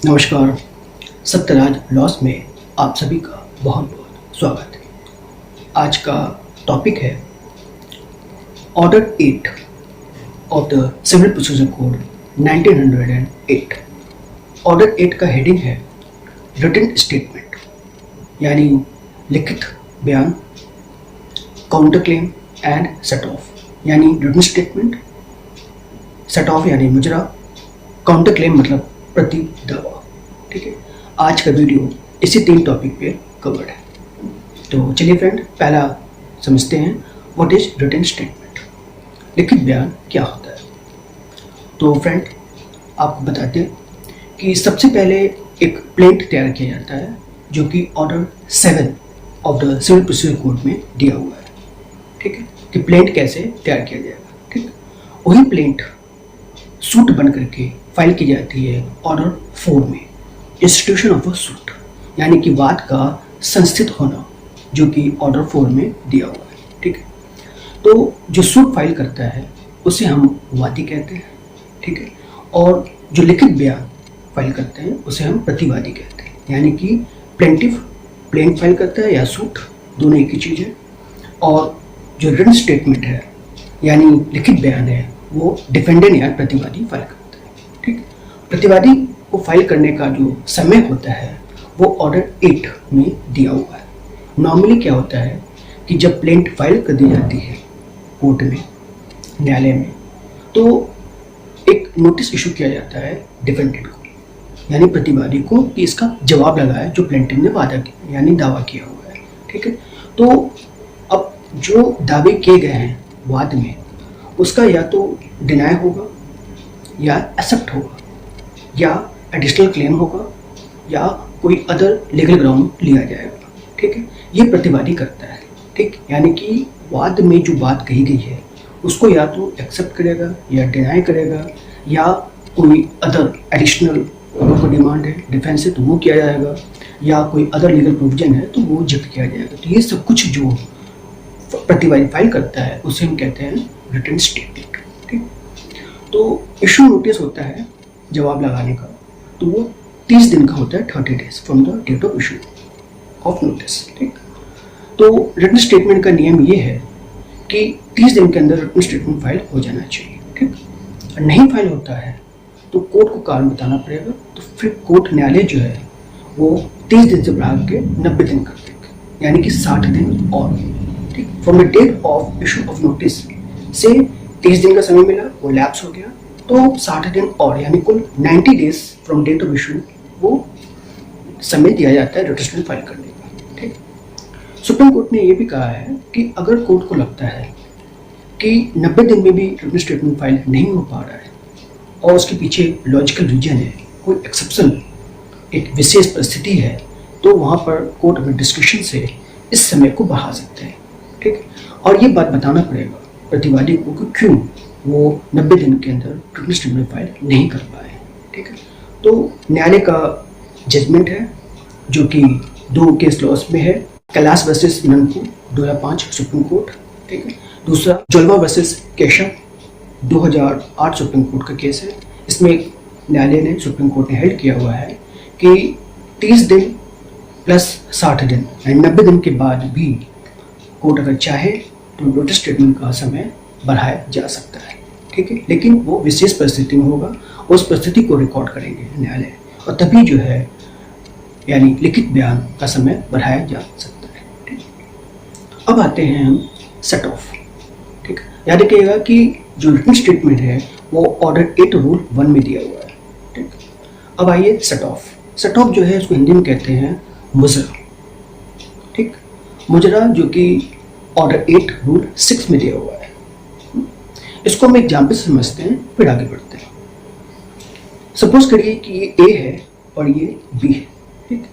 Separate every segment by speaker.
Speaker 1: नमस्कार। सत्यराज लॉस में आप सभी का बहुत बहुत स्वागत है। आज का टॉपिक है order 8 of the civil procedure code 1908। Order 8 का हेडिंग है रिटन स्टेटमेंट, यानी लिखित बयान, counter claim and set off, यानी रिटन स्टेटमेंट, सेट ऑफ यानी मुजरा, काउंटर क्लेम मतलब प्रति दावा। ठीक है, आज का वीडियो इसी 3 टॉपिक पे कवर्ड है। तो चलिए फ्रेंड, पहला समझते हैं व्हाट इज रिटन स्टेटमेंट, लिखित बयान क्या होता है। तो फ्रेंड, आपको बताते हैं कि सबसे पहले एक प्लेंट तैयार किया जाता है जो कि order 7 of the civil procedure code में दिया हुआ है। ठीक है, कि प्लेंट कैसे तैयार किया जाएगा। ठीक, वही प्लेंट सूट बन करके फाइल की जाती है ऑर्डर 4 में, इंस्टीट्यूशन ऑफ अ सूट, यानी कि वाद का संस्थित होना, जो कि ऑर्डर 4 में दिया हुआ है। ठीक है, तो जो सूट फाइल करता है उसे हम वादी कहते हैं। ठीक है, और जो लिखित बयान फाइल करते हैं उसे हम प्रतिवादी कहते हैं, यानी कि प्लेंटिफ प्लेंट फाइल करता है या सूट, दोनों एक ही चीज़ है। और जो रिटन स्टेटमेंट है यानी लिखित बयान है, वो डिफेंडेंट या प्रतिवादी फाइल करता है। ठीक, प्रतिवादी को फाइल करने का जो समय होता है वो ऑर्डर 8 में दिया हुआ है। नॉर्मली क्या होता है कि जब प्लेंट फाइल कर दी जाती है कोर्ट में, न्यायालय में, तो एक नोटिस इशू किया जाता है डिफेंडेंट को, यानी प्रतिवादी को, कि इसका जवाब लगाए जो प्लेंटिफ ने वादा किया यानी दावा किया हुआ है। ठीक है, तो अब जो दावे किए गए हैं वाद में, उसका या तो डिनाई होगा या एक्सेप्ट होगा या एडिशनल क्लेम होगा या कोई अदर लीगल ग्राउंड लिया जाएगा। ठीक है, ये प्रतिवादी करता है। ठीक, यानी कि वाद में जो बात कही गई है उसको या तो एक्सेप्ट करेगा या डिनाई करेगा, या कोई अदर एडिशनल को डिमांड है, डिफेंस है, तो वो किया जाएगा, या कोई अदर लीगल प्रोविजन है तो वो जब्त किया जाएगा। तो ये सब कुछ जो प्रतिवादी फाइल करता है उसे हम कहते हैं रिटन स्टेटमेंट। ठीक, तो इशू नोटिस होता है जवाब लगाने का, तो वो 30 दिन का होता है, 30 days from the date of issue of notice. ठीक, तो रिटन स्टेटमेंट का नियम ये है कि 30 दिन के अंदर रिटन स्टेटमेंट फाइल हो जाना चाहिए। ठीक, नहीं फाइल होता है तो कोर्ट को कारण बताना पड़ेगा, तो फिर कोर्ट न्यायालय जो है वो 30 दिन से बढ़ा के 90 दिन कर देगा, यानी कि 60 दिन और। ठीक, from the date of issue of notice से 30 दिन का समय मिला, वो लैप्स हो गया, तो 60 दिन और, यानी कुल 90 days from date of issue वो समय दिया जाता है रिटन स्टेटमेंट फाइल करने का। ठीक, सुप्रीम कोर्ट ने ये भी कहा है कि अगर कोर्ट को लगता है कि 90 दिन में भी रिटन स्टेटमेंट फाइल नहीं हो पा रहा है और उसके पीछे लॉजिकल रीजन है, कोई एक्सेप्शन, एक विशेष परिस्थिति है, तो वहाँ पर कोर्ट अपने डिस्क्रिप्शन से इस समय को बढ़ा सकते हैं। ठीक, और ये बात बताना पड़ेगा प्रतिवादी को कि क्यों वो 90 दिन के अंदर रिटन स्टेटमेंट फाइल नहीं कर पाए। ठीक है, तो न्यायालय का जजमेंट है जो कि 2 केस लॉस में है, Kailash versus Nanku 2005 supreme court. ठीक है, दूसरा जोलवा वर्सेस केशव 2008 सुप्रीम कोर्ट का केस है। इसमें न्यायालय ने, सुप्रीम कोर्ट ने हेल्ड किया हुआ है कि 30 दिन प्लस 60 दिन यानी 90 दिन के बाद भी कोर्ट अगर चाहे तो नोटिस स्टेटमेंट का समय बढ़ाया जा सकता है। ठीक है, लेकिन वो विशेष परिस्थिति में होगा, उस परिस्थिति को रिकॉर्ड करेंगे न्यायालय, और तभी जो है यानी लिखित बयान का समय बढ़ाया जा सकता है। ठीक, अब आते हैं हम सेट ऑफ। ठीक, याद रखिएगा कि जो रिटन स्टेटमेंट है वो ऑर्डर 8 रूल 1 में दिया हुआ है। ठीक, अब आइए सेट ऑफ। सेट ऑफ जो है उसको हिंदी में कहते हैं मुजरा। ठीक, मुजरा जो कि ऑर्डर 8 रूल 6 में दिया हुआ है। इसको हम एग्जाम्पल से समझते हैं, फिर आगे बढ़ते हैं। सपोज करिए कि ये ए है और ये बी है। ठीक,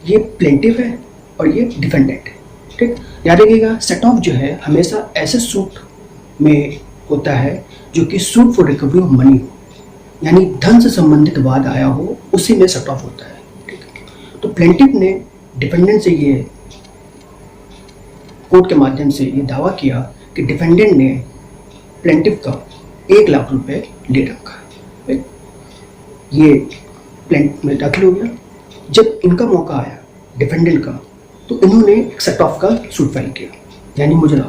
Speaker 1: ये प्लेंटिफ है और ये डिफेंडेंट है। ठीक, याद रखिएगा सेट ऑफ जो है हमेशा ऐसे सूट में होता है जो कि suit for recovery of money हो, यानी धन से संबंधित वाद आया हो, उसी में सेट ऑफ होता है। ठीक, तो प्लेंटिफ ने डिफेंडेंट से ये कोर्ट के माध्यम से ये दावा किया कि डिफेंडेंट ने प्लेंटिफ का 1 लाख रुपए ले रखा है। ये प्लेंट में दाखिल हो गया। जब इनका मौका आया डिफेंडेंट का, तो इन्होंने एक सेट ऑफ का सूट फाइल किया, यानी मुजरा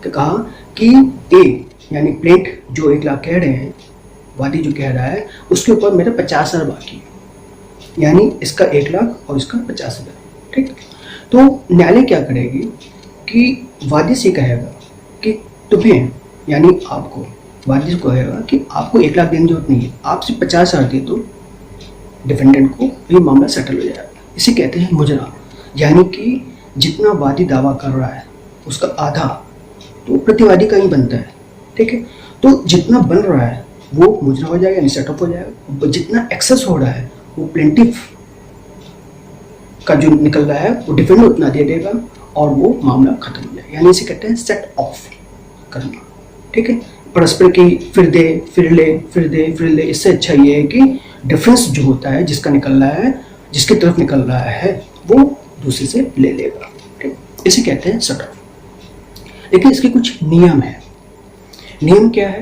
Speaker 1: कि कहा कि ए यानी प्लेंट जो 1 लाख कह रहे हैं, वादी जो कह रहा है, उसके ऊपर मेरा 50,000 बाकी है, यानी इसका 1 लाख और इसका 50,000। ठीक, तो न्यायालय क्या करेगी कि वादी से कहेगा कि तुम्हें यानी आपको, वादी को कहेगा कि आपको 1 लाख देने की जरूरत नहीं है, आप सिर्फ 50,000 दे दो डिफेंडेंट को, ये मामला सेटल हो जाएगा। इसे कहते हैं मुजरा, यानी कि जितना वादी दावा कर रहा है उसका आधा तो प्रतिवादी का ही बनता है। ठीक है, तो जितना बन रहा है वो मुजरा हो जाएगा, यानी सेटअप हो जाएगा। जितना एक्सेस हो रहा है वो प्लेंटिफ का जो निकल रहा है वो डिफेंडेंट उतना दे देगा और वो मामला खत्म हो जाएगा, यानी इसे कहते हैं सेट ऑफ करना। ठीक है, परस्पर की फिर दे फिर ले फिर दे फिर ले, इससे अच्छा ये है कि डिफरेंस जो होता है जिसका निकल रहा है, जिसकी तरफ निकल रहा है, वो दूसरे से ले लेगा। ठीक, इसे कहते हैं सेट ऑफ। लेकिन इसके कुछ नियम है। नियम क्या है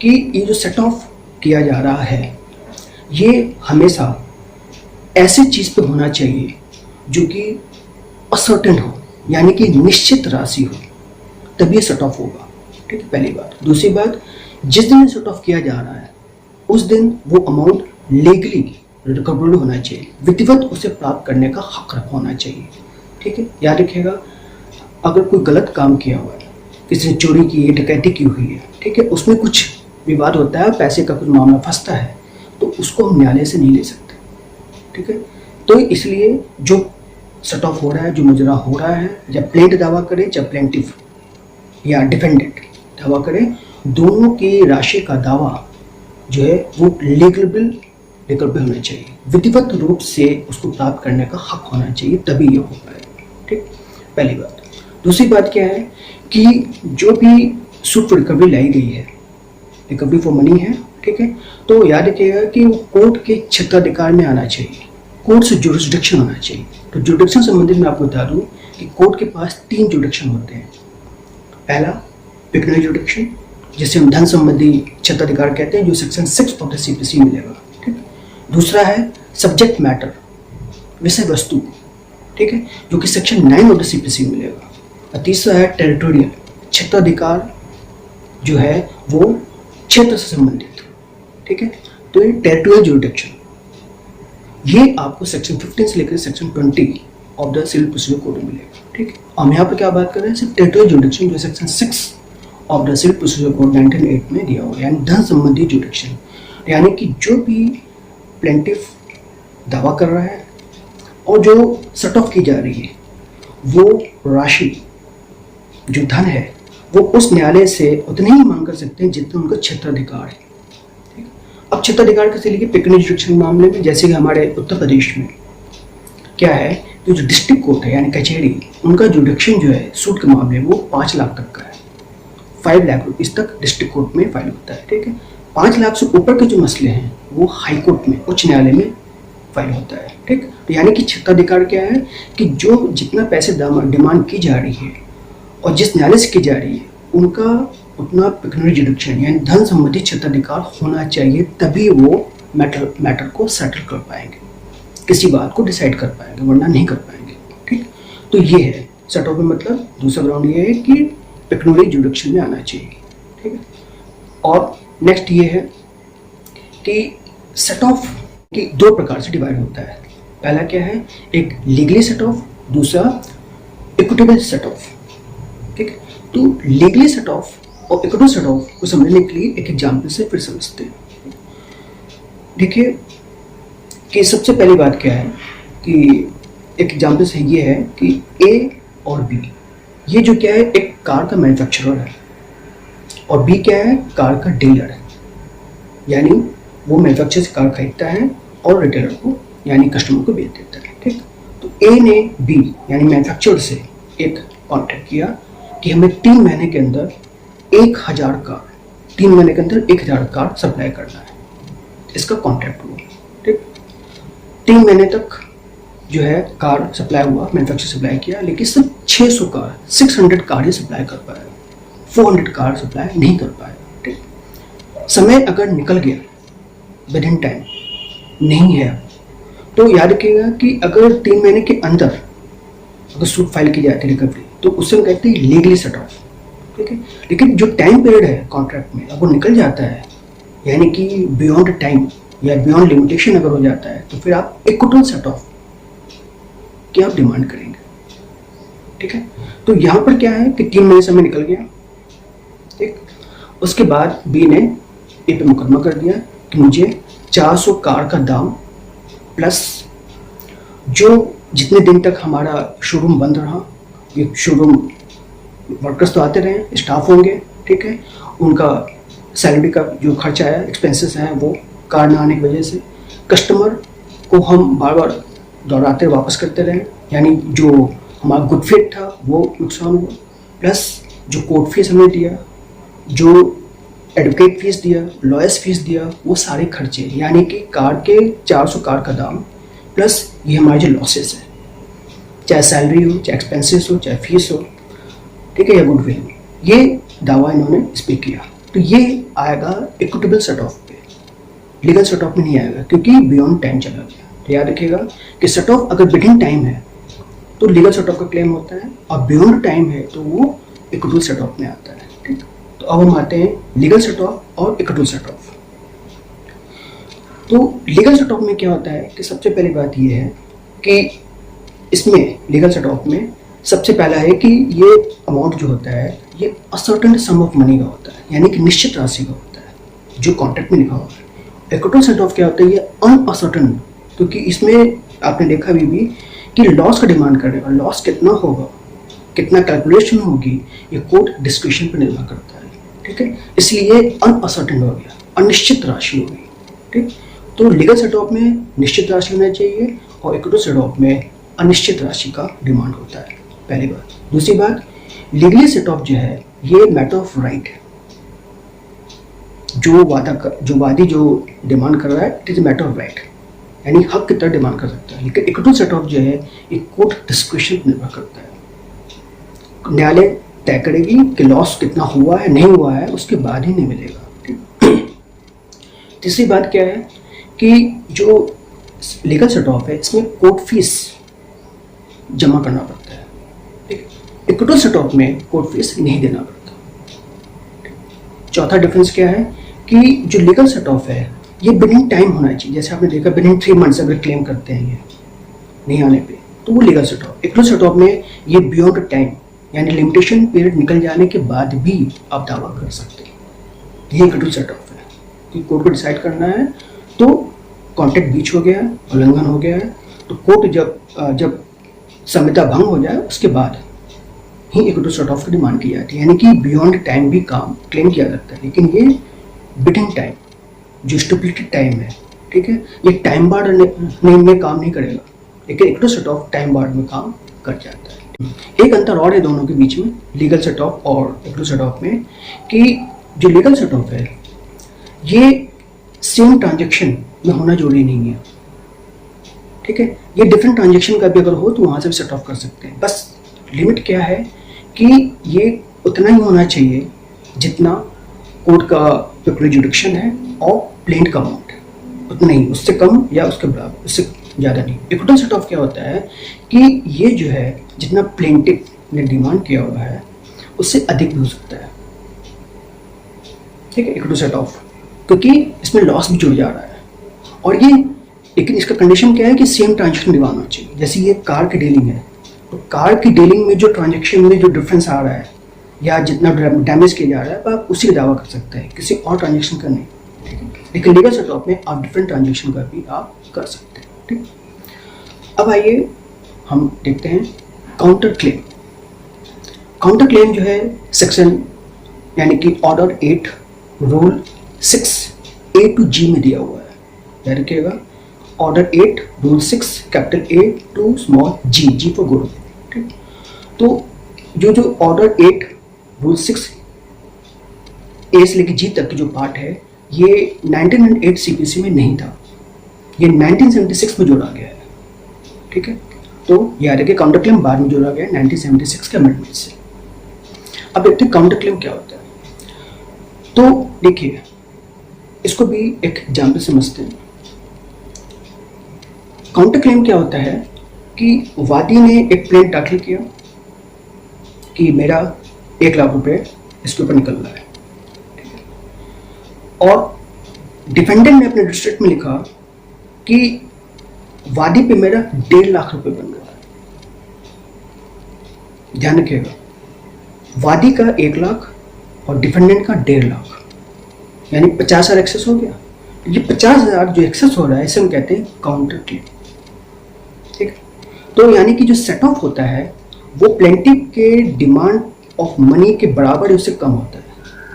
Speaker 1: कि ये जो सेट ऑफ किया जा रहा है ये हमेशा ऐसी चीज पे होना चाहिए जो कि असर्टेन हो, यानी कि निश्चित राशि हो, तभी ये सेट ऑफ होगा। ठीक है, पहली बात। दूसरी बात, जिस दिन सेट ऑफ किया जा रहा है उस दिन वो अमाउंट लीगली रिकवरेबल होना चाहिए, विधिवत उसे प्राप्त करने का हक होना चाहिए। ठीक है, याद रखिएगा, अगर कोई गलत काम किया हुआ है, किसी ने चोरी की है, डकैती की हुई है, ठीक है, उसमें कुछ विवाद होता है, पैसे का कुछ मामला फंसता है, तो उसको हम न्यायालय से नहीं ले सकते। ठीक है, तो इसलिए जो सेट ऑफ हो रहा है, जो मुजरा हो रहा है, या प्लेंट दावा करे या प्लेंटिफ या डिफेंडेंट दावा करे, दोनों की राशि का दावा जो है वो लीगल होना चाहिए, विधिवत रूप से उसको प्राप्त करने का हक होना चाहिए, तभी ये हो पाएगा। ठीक, पहली बात। दूसरी बात क्या है कि जो भी सूट फॉर रिकवरी लाई गई है, रिकवरी फॉर मनी है, ठीक है, तो याद रखिएगा कि वो कोर्ट के क्षेत्राधिकार में आना चाहिए, कोर्ट से जुरिस्डिक्शन होना चाहिए। तो जुरिस्डिक्शन संबंधित मैं आपको बता दूं कि कोर्ट के पास 3 जुरिस्डिक्शन होते हैं। पहला पिक्यूनियरी जुरिस्डिक्शन, जिसे हम धन संबंधी क्षेत्राधिकार कहते हैं, जो सेक्शन 6 ऑफ द सीपीसी मिलेगा। ठीक, दूसरा है सब्जेक्ट मैटर, विषय वस्तु, ठीक है, जो कि सेक्शन 9 ऑफ द सीपीसी मिलेगा। और तीसरा है टेरिटोरियल, क्षेत्राधिकार जो है वो क्षेत्र से संबंधित। ठीक है, तो ये टेरिटोरियल जुरिस्डिक्शन, ये आपको सेक्शन 15 से लेकर section 20 of the civil procedure code में मिलेगा। ठीक है, हम यहाँ पर क्या बात कर रहे हैं, सिर्फ टेरिटोरियल जुरिस्डिक्शन जो section 6 of the civil procedure code 1908 में दिया हुआ है, यानी धन संबंधी जुरिस्डिक्शन, यानी कि जो भी प्लेंटिफ दावा कर रहा है और जो सेट ऑफ की जा रही है वो राशि जो धन है वो उस न्यायालय से उतनी ही मांग कर सकते हैं जितना उनका क्षेत्राधिकार है। ठीक, अब क्षेत्राधिकार कैसे लेके पिक्यूनियरी जुरिस्डिक्शन मामले में, जैसे कि हमारे उत्तर प्रदेश में क्या है कि जो डिस्ट्रिक्ट कोर्ट है यानी कचहरी, उनका जुरिस्डिक्शन जो है सूट के मामले में वो 5 लाख तक का है, 5 लाख रुपीज तक डिस्ट्रिक्ट कोर्ट में फाइल होता है। ठीक है, 5 लाख से ऊपर के जो मसले हैं वो हाई कोर्ट में, उच्च न्यायालय में फाइल होता है। ठीक, तो यानी कि क्षेत्राधिकार क्या है कि जो जितना पैसे डिमांड की जा रही है और जिस न्यायालय से की जा रही है उनका उतना पिक्यूनियरी जुरिस्डिक्शन यानी धन संबंधी क्षेत्राधिकार होना चाहिए, तभी वो मैटर को सेटल कर पाएंगे, किसी बात को डिसाइड कर पाएंगे, वरना नहीं कर पाएंगे। ठीक, तो ये है सेट ऑफ में, मतलब दूसरा ग्राउंड ये है कि पिक्यूनियरी जुरिस्डिक्शन में आना चाहिए। ठीक है, और नेक्स्ट ये है कि सेट ऑफ की 2 प्रकार से डिवाइड होता है। पहला क्या है, एक लीगली सेट ऑफ, दूसरा इक्विटेबल सेट ऑफ। ठीक है, तो लीगली सेट ऑफ और इक्विटेबल सेट ऑफ को समझने के लिए एक एग्जाम्पल से फिर समझते हैं। देखिए कि सबसे पहली बात क्या है कि एक एग्जाम्पल से ये है कि ए और बी, ये जो क्या है एक कार का मैन्युफैक्चरर है और बी क्या है कार का डीलर है, यानी वो मैन्युफैक्चरर से कार खरीदता है और रिटेलर को यानी कस्टमर को बेच देता है। ठीक, तो ए ने बी यानी मैन्युफैक्चरर से एक कॉन्ट्रैक्ट किया कि हमें 3 महीने के अंदर 1000 कार, 3 महीने के अंदर 1000 कार सप्लाई करना है, इसका कॉन्ट्रैक्ट हुआ। ठीक, 3 महीने तक जो है कार सप्लाई हुआ, मैन्युफैक्चर सप्लाई किया, लेकिन सिर्फ 600 कार 600 कार ही सप्लाई कर पाया, 400 कार सप्लाई नहीं कर पाया। ठीक, समय अगर निकल गया विद इन टाइम, नहीं है तो याद रखिएगा कि अगर 3 महीने के अंदर अगर सूट फाइल की जाती है रिकवरी, तो उससे हम कहते हैं लीगली सेट ऑफ, ठीक है। लेकिन जो टाइम पीरियड है कॉन्ट्रैक्ट में, अब वो निकल जाता है, यानी कि बियॉन्ड टाइम या बियॉन्ड लिमिटेशन अगर हो जाता है, तो फिर आप इक्विटल सेट ऑफ की आप डिमांड करेंगे, ठीक है। तो यहाँ पर क्या है कि 3 महीने समय निकल गया, ठीक। उसके बाद बी ने ए पे मुकदमा कर दिया कि मुझे 400 कार का दाम प्लस जो जितने दिन तक हमारा शोरूम बंद रहा, ये शोरूम वर्कर्स तो आते रहे, स्टाफ होंगे, ठीक है, उनका सैलरी का जो खर्चा है, एक्सपेंसेस हैं, वो कार ना आने की वजह से कस्टमर को हम बार बार दोहराते वापस करते रहे, यानी जो हमारा गुड फेथ था वो नुकसान हुआ, प्लस जो कोर्ट फीस हमने दिया, जो एडवोकेट फीस दिया, लॉयर्स फीस दिया, वो सारे खर्चे, यानी कि कार के 400 कार का दाम प्लस ये हमारे जो लॉसेस है, चाहे सैलरी हो, चाहे एक्सपेंसेस हो, चाहे फीस हो, ठीक है, या गुडविल, ये दावा इन्होंने इस पे किया। तो ये आएगा इक्विटेबल सेट ऑफ पे, लीगल सेट ऑफ में नहीं आएगा क्योंकि बियॉन्ड टाइम चला गया। तो याद रखिएगा कि सेट ऑफ अगर बिटवीन टाइम है तो लीगल सेट ऑफ का क्लेम होता है, और बियॉन्ड टाइम है तो वो इक्विटेबल सेट ऑफ में आता है, ठीक। तो अब हम आते हैं लीगल सेट ऑफ और इक्विटेबल सेट ऑफ। तो लीगल सेट ऑफ में क्या होता है कि सबसे पहली बात ये है कि इसमें लीगल सेट ऑफ में सबसे पहला है कि ये अमाउंट जो होता है ये असर्टेन सम ऑफ मनी का होता है, यानी कि निश्चित राशि का होता है जो कॉन्ट्रैक्ट में लिखा हुआ है। इक्विटेबल सेट ऑफ क्या होता है, ये अनअसर्टेन, क्योंकि इसमें आपने देखा भी कि लॉस का डिमांड कर रहे हैं, और लॉस कितना होगा, कितना कैलकुलेशन होगी, ये कोर्ट डिस्क्रिप्शन पर निर्भर करता है, ठीक है। इसलिए अनअसर्टेन हो गया, अनिश्चित राशि होगी, ठीक। तो लीगल सेट ऑफ में निश्चित राशि होना चाहिए और इक्विटेबल सेट ऑफ में अनिश्चित राशि का डिमांड होता है, पहली बात। दूसरी बात, लीगली सेट ऑफ जो है ये मैटर ऑफ राइट है, जो वादी जो डिमांड कर रहा है it is matter of right, यानी हक की तरह डिमांड कर सकता है। लेकिन इक्विटेबल सेट ऑफ जो है ये कोर्ट डिस्क्रिप्शन पर निर्भर करता है, न्यायालय तय करेगी कि लॉस कितना हुआ है, नहीं हुआ है, उसके बाद ही नहीं मिलेगा। तीसरी बात क्या है कि जो लीगल सेट ऑफ है इसमें कोर्ट फीस जमा करना पड़ता है, ठीक। इक्विटेबल सेट ऑफ में कोर्ट फीस नहीं देना पड़ता। चौथा डिफरेंस क्या है कि जो लीगल सेट ऑफ है ये बिटवीन टाइम होना चाहिए, जैसे आपने देखा बिटवीन 3 मंथ्स अगर क्लेम करते हैं ये नहीं आने पे तो वो legal set of. Equitable set of में ये बियॉन्ड टाइम, यानी लिमिटेशन पीरियड निकल जाने के बाद भी आप दावा कर सकते हैं, ये इक्विटेबल सेट ऑफ है कि कोर्ट को डिसाइड करना है, तो कॉन्ट्रैक्ट बीच हो गया, उल्लंघन हो गया है, तो कोर्ट जब संहिता भंग हो जाए उसके बाद ही इक्विटेबल सेट ऑफ की डिमांड की जाती है, यानी कि बियॉन्ड टाइम भी काम क्लेम किया जाता है, लेकिन ये बिटवीन टाइम जो स्टिपुलेटेड टाइम है, ठीक है, ये टाइम बार्ड में काम नहीं करेगा, लेकिन equitable set of time barred में काम कर जाता है। एक अंतर और है दोनों के बीच में, लीगल सेट ऑफ और इक्विटेबल सेट ऑफ में, कि जो लीगल सेट ऑफ है ये सेम ट्रांजेक्शन में होना जरूरी नहीं है, ठीक है। ये डिफरेंट ट्रांजेक्शन का भी अगर हो तो वहाँ से भी सेट ऑफ कर सकते हैं। बस लिमिट क्या है कि ये उतना ही होना चाहिए जितना कोर्ट का पेक्युलर जुडिक्शन है और प्लेंट का अमाउंट है, उतना ही, उससे कम या उसके बराबर, उससे ज़्यादा नहीं। इक्विटेबल सेट ऑफ क्या होता है कि ये जो है जितना प्लेंटिफ ने डिमांड किया हुआ है उससे अधिक भी हो सकता है, ठीक है, इक्विटेबल सेट ऑफ, क्योंकि इसमें लॉस भी जुड़ जा रहा है। और ये, लेकिन इसका कंडीशन क्या है कि सेम ट्रांजेक्शन डिमांड होना चाहिए। जैसे ये कार की डीलिंग है, तो कार की डीलिंग में जो ट्रांजेक्शन में जो डिफरेंस आ रहा है या जितना डैमेज किया जा रहा है आप उसी का दावा कर सकते हैं, किसी और ट्रांजेक्शन का नहीं, ठीक है। लेकिन लीगल सेट ऑफ में आप डिफरेंट ट्रांजेक्शन का भी आप कर सकते हैं, ठीक। अब आइए हम देखते हैं काउंटर क्लेम। काउंटर क्लेम जो है सेक्शन यानी कि order 8 rule 6A to G में दिया हुआ है, याद रखिएगा, order 8 rule 6 capital A to small g for good, ठीक। तो जो ऑर्डर 8 रूल 6 A से लेकर G तक की जो पार्ट है ये 1908 CPC में नहीं था, ये 1976 में जोड़ा गया है, ठीक है। तो याद रखिए काउंटर क्लेम बाद में जोड़ा गया है 1976 के अमेंडमेंट से। अब देखते हैं काउंटर क्लेम क्या होता है। तो देखिए इसको भी एक एग्जाम्पल समझते हैं। काउंटर क्लेम क्या होता है कि वादी ने एक प्लेंट दाखिल किया कि मेरा 1 लाख रुपए इसके ऊपर निकल रहा है, और डिफेंडेंट ने अपने डिस्ट्रिक्ट में लिखा कि वादी पे मेरा 1.5 लाख रुपए बन रहा है। ध्यान रखिएगा, वादी का 1 लाख और डिफेंडेंट का 1.5 लाख, यानी 50,000 एक्सेस हो गया। ये 50,000 जो एक्सेस हो रहा है इसे हम कहते हैं काउंटर क्लेम। ठीक, तो यानी कि जो सेट ऑफ होता है वो प्लेंटिफ के डिमांड ऑफ मनी के बराबर या उससे कम होता है।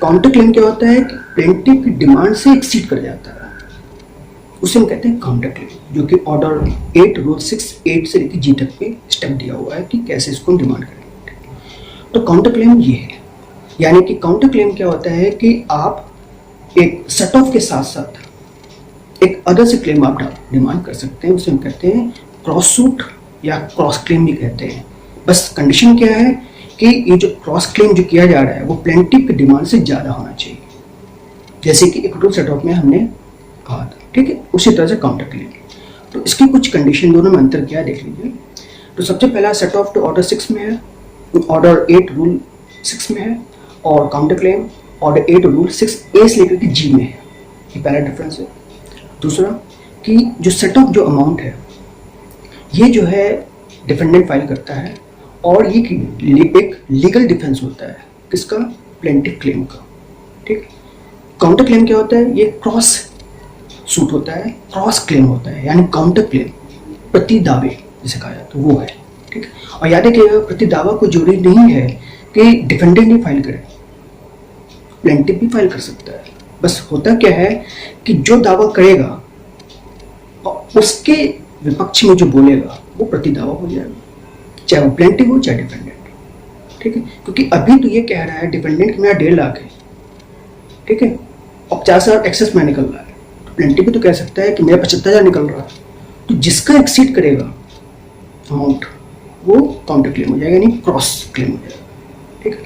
Speaker 1: काउंटर क्लेम क्या होता है कि प्लेंटिफ की डिमांड से एक्सीड कर जाता है, उसे हम कहते हैं काउंटर क्लेम, जो कि ऑर्डर 8 रूल 6(8) से लेकर G तक पे स्टेप दिया हुआ है कि कैसे इसको डिमांड करेंगे। तो काउंटर क्लेम ये है, यानी कि काउंटर क्लेम क्या होता है कि आप एक सेट ऑफ के साथ साथ एक अदर से क्लेम आप डिमांड कर सकते हैं, उसे हम कहते हैं क्रॉस सूट या क्रॉस क्लेम भी कहते हैं। बस कंडीशन क्या है कि ये जो क्रॉस क्लेम जो किया जा रहा है वो प्लेंटिफ की डिमांड से ज़्यादा होना चाहिए, जैसे कि इक्विटल सेट ऑफ में हमने कहा था। ठीक है, उसी तरह से काउंटर क्लेम। तो इसकी कुछ कंडीशन दोनों में अंतर क्या है देख लीजिए। तो सबसे पहला सेट ऑफ तो ऑर्डर 6 में है, ऑर्डर 8 रूल 6 में है, और counter claim order 8 rule 6(a) से लेकर के G में है। ये पहला डिफरेंस है। दूसरा कि जो सेट ऑफ जो अमाउंट है ये जो है डिफेंडेंट फाइल करता है, और ये एक लीगल डिफेंस होता है किसका, प्लेंटिफ क्लेम का। ठीक, काउंटर क्लेम क्या होता है, ये क्रॉस सूट होता है, क्रॉस क्लेम होता है, यानी काउंटर क्लेम प्रति दावे जिसे कहा जाता है वो है। ठीक, और याद रखिएगा प्रति दावा को जरूरी नहीं है कि डिफेंडेंट ही फाइल करे, प्लेंटिफ भी फाइल कर सकता है। बस होता क्या है कि जो दावा करेगा उसके विपक्ष में जो बोलेगा वो प्रति दावा हो जाएगा, चाहे वो प्लेंटिफ हो चाहे डिफेंडेंट। ठीक है, क्योंकि अभी तो ये कह रहा है डिफेंडेंट कि मेरा 1.5 लाख है, ठीक है, और 50,000 एक्सेस में निकल रहा है, तो प्लेंटिफ भी तो कह सकता है कि मेरा 75,000 निकल रहा है। तो जिसका एक्सीड करेगा अमाउंट वो काउंटर क्लेम हो जाएगा, यानी क्रॉस क्लेम हो जाएगा। ठीक है,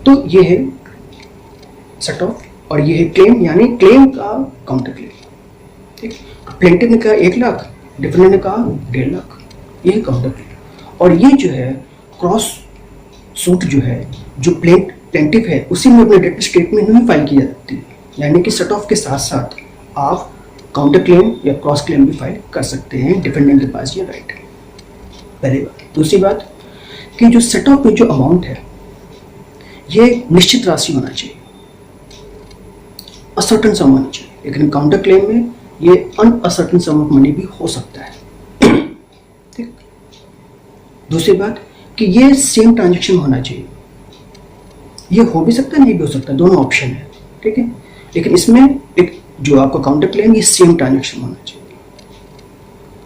Speaker 1: तो ये है सेट ऑफ और ये है क्लेम, यानी क्लेम का काउंटर क्लेम। ठीक, प्लेंटिफ ने कहा 1 लाख, डिफेंडेंट ने कहा 1.5 लाख, ये है काउंटर क्लेम। और ये जो है क्रॉस सूट जो है, जो प्लेंटिफ है उसी में अपने डेट स्टेटमेंट में फाइल की जाती है, यानी कि सेट ऑफ के साथ साथ आप काउंटर क्लेम या क्रॉस क्लेम भी फाइल कर सकते हैं, डिफेंडेंट के पास ये राइट है। पहली बात। दूसरी बात कि जो सेट ऑफ में जो अमाउंट है ये निश्चित राशि होना चाहिए, असर्टन सम होना चाहिए, लेकिन काउंटर क्लेम में ये अनअसर्टन सम ऑफ मनी भी हो सकता है। ठीक, दूसरी बात कि ये सेम ट्रांजैक्शन होना चाहिए, ये हो भी सकता है नहीं भी हो सकता, दोनों ऑप्शन है। ठीक है, लेकिन इसमें एक जो आपका काउंटर क्लेम ये सेम ट्रांजैक्शन होना चाहिए,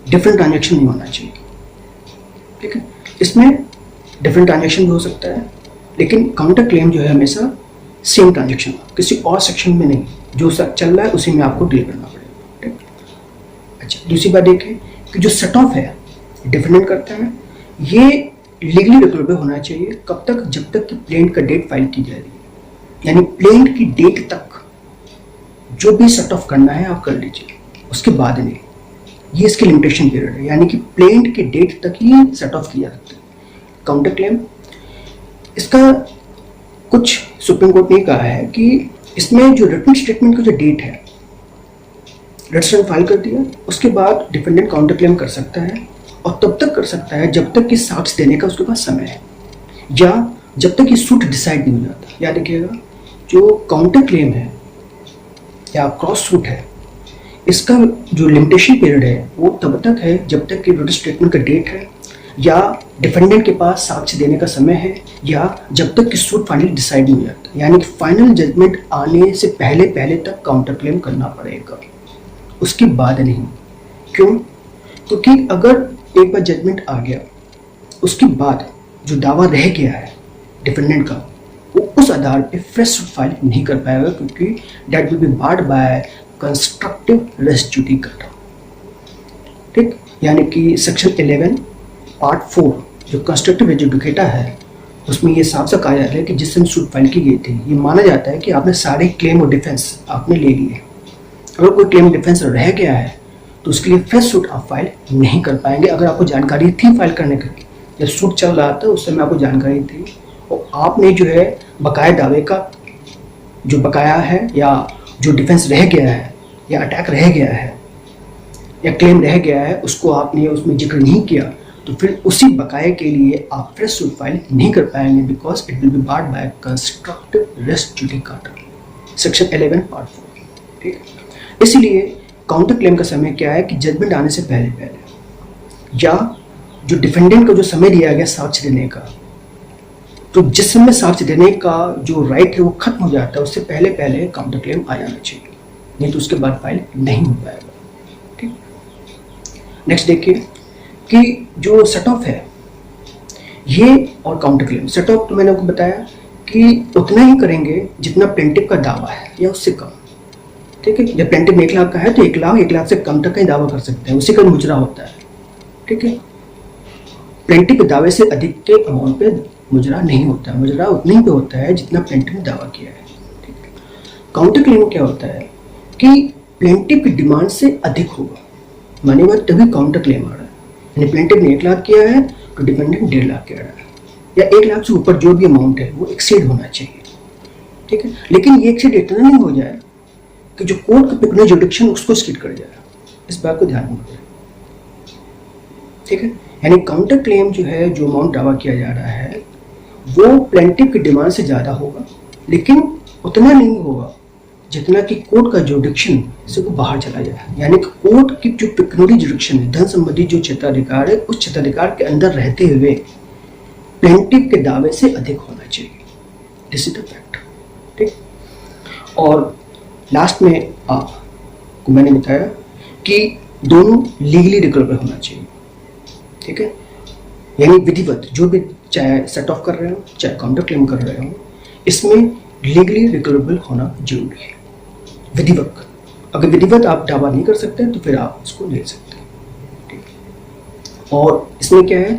Speaker 1: डिफरेंट ट्रांजैक्शन नहीं होना चाहिए। ठीक है, इसमें डिफरेंट ट्रांजैक्शन भी हो सकता है, लेकिन काउंटर क्लेम जो है हमेशा सेम ट्रांजैक्शन, किसी और सेक्शन में नहीं, जो चल रहा है उसी में आपको डील करना पड़ेगा। ठीक, अच्छा, दूसरी बात देखें कि जो सेट ऑफ है डिफेंडेंट करता है, ये लीगली रिकॉर्डेबल होना चाहिए। कब तक, जब तक कि प्लेंट का डेट फाइल की जा रही है, यानी प्लेंट की डेट तक जो भी सेट ऑफ करना है आप कर लीजिए, उसके बाद नहीं। ये इसकी लिमिटेशन पीरियड है, यानी कि प्लेंट की डेट तक ही सेट ऑफ किया जाता है। काउंटर क्लेम इसका कुछ सुप्रीम कोर्ट ने कहा है कि इसमें जो रिटन स्टेटमेंट का जो डेट है, रिटर्न फाइल कर दिया उसके बाद डिफेंडेंट काउंटर क्लेम कर सकता है, और तब तक कर सकता है जब तक कि साक्ष्य देने का उसके पास समय है, या जब तक ये सूट डिसाइड नहीं हो जाता। याद रखिएगा, जो काउंटर क्लेम है या क्रॉस सूट है, इसका जो लिमिटेशन पीरियड है वो तब तक है जब तक कि रिटन स्टेटमेंट का डेट है, या डिफेंडेंट के पास साक्ष्य देने का समय है, या जब तक कि सूट फाइनली डिसाइड नहीं हो जाता, यानी कि फाइनल जजमेंट आने से पहले तक काउंटर क्लेम करना पड़ेगा, उसके बाद नहीं। क्यों? क्योंकि अगर एक बार जजमेंट आ गया उसके बाद जो दावा रह गया है डिफेंडेंट का, वो उस आधार पे फ्रेश सूट फाइल नहीं कर पाएगा, क्योंकि that will be barred by constructive res judicata. ठीक, यानी कि सेक्शन 11 पार्ट 4 जो कंस्ट्रक्टिव रेस जुडिकाटा है, उसमें ये साफ साफ कहा जाता है कि जिस दिन सूट फाइल की गई थी, ये माना जाता है कि आपने सारे क्लेम और डिफेंस आपने ले लिए। अगर कोई क्लेम डिफेंस रह गया है तो उसके लिए फ्रेश सूट आप फाइल नहीं कर पाएंगे। अगर आपको जानकारी थी फाइल करने की, जब सूट चल रहा था उस समय आपको जानकारी थी और आपने जो है बकाया दावे का जो बकाया है या जो डिफेंस रह गया है या अटैक रह गया है या क्लेम रह गया है उसको आपने उसमें जिक्र नहीं किया, तो फिर उसी बकाये के लिए आप फ्रेश सूट फाइल नहीं कर पाएंगे, because it will be barred by constructive res judicata section 11 part 4। ठीक है, इसलिए काउंटर क्लेम का समय क्या है कि जजमेंट आने से पहले पहले या जो डिफेंडेंट को जो समय दिया गया साक्ष्य देने का, तो जिस समय साक्ष्य देने का जो राइट है वो खत्म हो जाता है उससे पहले पहले काउंटर क्लेम आ जाना चाहिए, नहीं तो उसके बाद फाइल नहीं हो पाएगा। ठीक, नेक्स्ट देखिए कि जो सेट ऑफ है ये और काउंटर क्लेम। सेट ऑफ तो मैंने आपको बताया कि उतना ही करेंगे जितना प्लेंटिफ का दावा है या उससे कम। ठीक है, जब प्लेंटिफ 1 लाख का है तो 1 लाख से कम तक का ही दावा कर सकते हैं, उसी का मुजरा होता है। ठीक है, प्लेंटिफ के दावे से अधिक के अमाउंट पे मुजरा नहीं होता है, मुजरा उतने ही पे होता है जितना प्लेंटिफ ने दावा किया है। ठीक है, काउंटर क्लेम क्या होता है कि प्लेंटिफ की डिमांड से अधिक होगा, माने बात तभी काउंटर क्लेम आ रहा है। यानी प्लेंटिफ ने 1 लाख किया है तो डिपेंडेंट 1.5 लाख कह रहा है, या 1 लाख से ऊपर जो भी अमाउंट है वो एक्सीड होना चाहिए। ठीक है, लेकिन ये एक्सीड इतना नहीं हो जाए कि जो कोर्ट का पिक्युलियर जुडिक्शन उसको स्किड कर जाए, इस बात को ध्यान में रखें। ठीक है, यानी काउंटर क्लेम जो है, जो अमाउंट दावा किया जा रहा है वो प्लेंटिफ की डिमांड से ज़्यादा होगा, लेकिन उतना नहीं होगा जितना कि कोर्ट का जुडिक्शन से वो बाहर चला जाए। यानी कि कोर्ट की जो पिक्युलियर जुडिक्शन है, धन संबंधी जो क्षेत्राधिकार है, उस क्षेत्राधिकार के अंदर रहते हुए प्लेंटिफ के दावे से अधिक होना चाहिए। This is the fact. ठीक, और लास्ट में आपको मैंने बताया कि दोनों लीगली रिकवरेबल होना चाहिए। ठीक है, यानी विधिवत, जो भी चाहे सेट ऑफ कर रहे हो चाहे काउंटर क्लेम कर रहे हो, इसमें लीगली रिकवरेबल होना जरूरी है। विधिवत, अगर विधिवत आप दावा नहीं कर सकते तो फिर आप इसको ले सकते हैं। ठीक है, और इसमें क्या है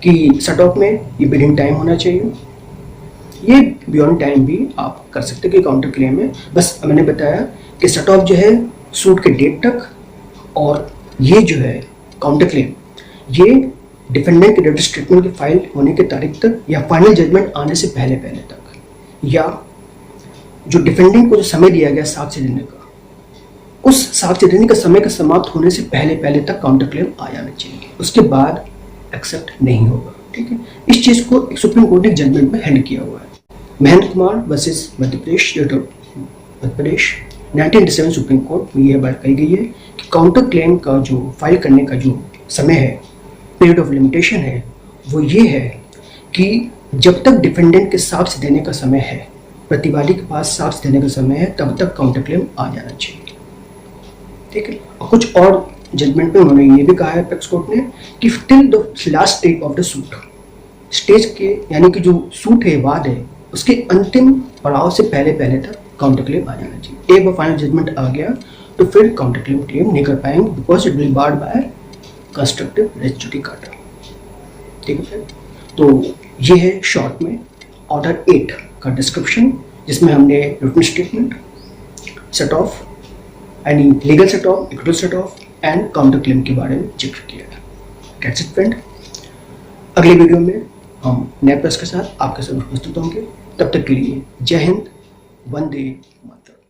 Speaker 1: कि सेट ऑफ में ये बिडिंग टाइम होना चाहिए, ये बियॉन्ड टाइम भी आप कर सकते हैं कि काउंटर क्लेम में। बस मैंने बताया कि सेट ऑफ जो है सूट के डेट तक, और ये जो है काउंटर क्लेम ये डिफेंडेंट के डेट स्टेटमेंट की फाइल होने की तारीख तक या फाइनल जजमेंट आने से पहले पहले तक, या जो डिफेंडेंट को जो समय दिया गया साक्ष्य देने का, उस साक्ष्य देने का समय का समाप्त होने से पहले पहले तक काउंटर क्लेम आ जाना चाहिए, उसके बाद एक्सेप्ट नहीं होगा। ठीक है, इस चीज़ को एक सुप्रीम कोर्ट ने जजमेंट में हैंड किया हुआ है। Mahendra Kumar versus Madhya Pradesh 1987 supreme court में यह बात कही गई है कि काउंटर क्लेम का जो फाइल करने का जो समय है, पीरियड ऑफ लिमिटेशन है, वो ये है कि जब तक डिफेंडेंट के साक्ष्य देने का समय है, प्रतिवादी के पास साक्ष्य देने का समय है, तब तक काउंटर क्लेम आ जाना चाहिए। ठीक है, और कुछ और जजमेंट में उन्होंने ये भी कहा है अपेक्स कोर्ट ने कि till the last stage of the suit, stage के यानी कि जो सूट है, वाद है, उसके अंतिम पड़ाव से पहले पहले तक काउंटर क्लेम आ जाना चाहिए। एक बार फाइनल जजमेंट आ गया तो फिर काउंटर क्लेम नहीं कर पाएंगे, because it will barred by constructive res judicata. ठीक है, तो ये है शॉर्ट में ऑर्डर 8 का डिस्क्रिप्शन, जिसमें हमने रिटन स्टेटमेंट, सेट ऑफ यानी legal set of, acquittal set of and counter claim के बारे में जिक्र किया है। दैट्स इट फ्रेंड, अगले वीडियो में हम नए प्रश्न के साथ आपके साथ उपस्थित होंगे। तब तक के लिए जय हिंद, वंदे मातरम।